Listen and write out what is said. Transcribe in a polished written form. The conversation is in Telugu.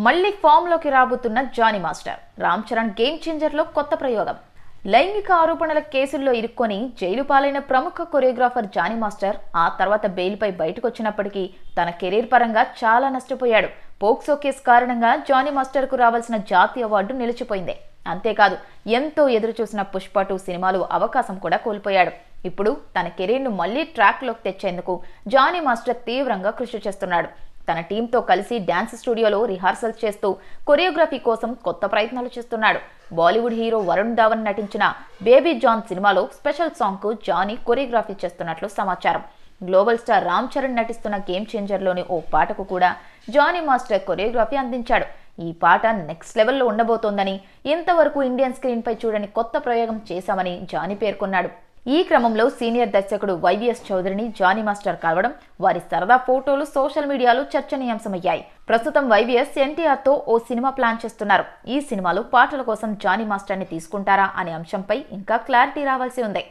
మళ్ళీ ఫామ్లోకి రాబోతున్న జానీ మాస్టర్. రామ్ చరణ్ గేమ్ చేంజర్లో కొత్త ప్రయోగం. లైంగిక ఆరోపణల కేసుల్లో ఇరుక్కొని జైలు పాలైన ప్రముఖ కొరియోగ్రాఫర్ జానీ మాస్టర్ ఆ తర్వాత బెయిల్పై బయటకొచ్చినప్పటికీ తన కెరీర్ పరంగా చాలా నష్టపోయాడు. పోక్సో కేసు కారణంగా జానీ మాస్టర్కు రావాల్సిన జాతీయ అవార్డు నిలిచిపోయింది. అంతేకాదు, ఎంతో ఎదురుచూసిన పుష్ప 2 సినిమాలు అవకాశం కూడా కోల్పోయాడు. ఇప్పుడు తన కెరీర్ను మళ్లీ ట్రాక్లోకి తెచ్చేందుకు జానీ మాస్టర్ తీవ్రంగా కృషి చేస్తున్నాడు. తన టీంతో కలిసి డ్యాన్స్ స్టూడియోలో రిహార్సల్స్ చేస్తూ కొరియోగ్రఫీ కోసం కొత్త ప్రయత్నాలు చేస్తున్నాడు. బాలీవుడ్ హీరో వరుణ్ ధావన్ నటించిన బేబీ జాన్ సినిమాలో స్పెషల్ సాంగ్కు జానీ కొరియోగ్రఫీ చేస్తున్నట్లు సమాచారం. గ్లోబల్ స్టార్ రామ్ చరణ్ నటిస్తున్న గేమ్ చేంజర్లోని ఓ పాటకు కూడా జానీ మాస్టర్ కొరియోగ్రఫీ అందించాడు. ఈ పాట నెక్స్ట్ లెవెల్లో ఉండబోతోందని, ఇంతవరకు ఇండియన్ స్క్రీన్ పై చూడని కొత్త ప్రయోగం చేశామని జానీ పేర్కొన్నాడు. ఈ క్రమంలో సీనియర్ దర్శకుడు వైవిఎస్ చౌదరిని జానీ మాస్టర్ కలవడం, వారి సరదా ఫోటోలు సోషల్ మీడియాలో చర్చనీయాంశమయ్యాయి. ప్రస్తుతం వైవిఎస్ ఎన్టీఆర్తో ఓ సినిమా ప్లాన్ చేస్తున్నారు. ఈ సినిమాలో పాటల కోసం జానీ మాస్టర్ని తీసుకుంటారా అనే అంశంపై ఇంకా క్లారిటీ రావాల్సి ఉంది.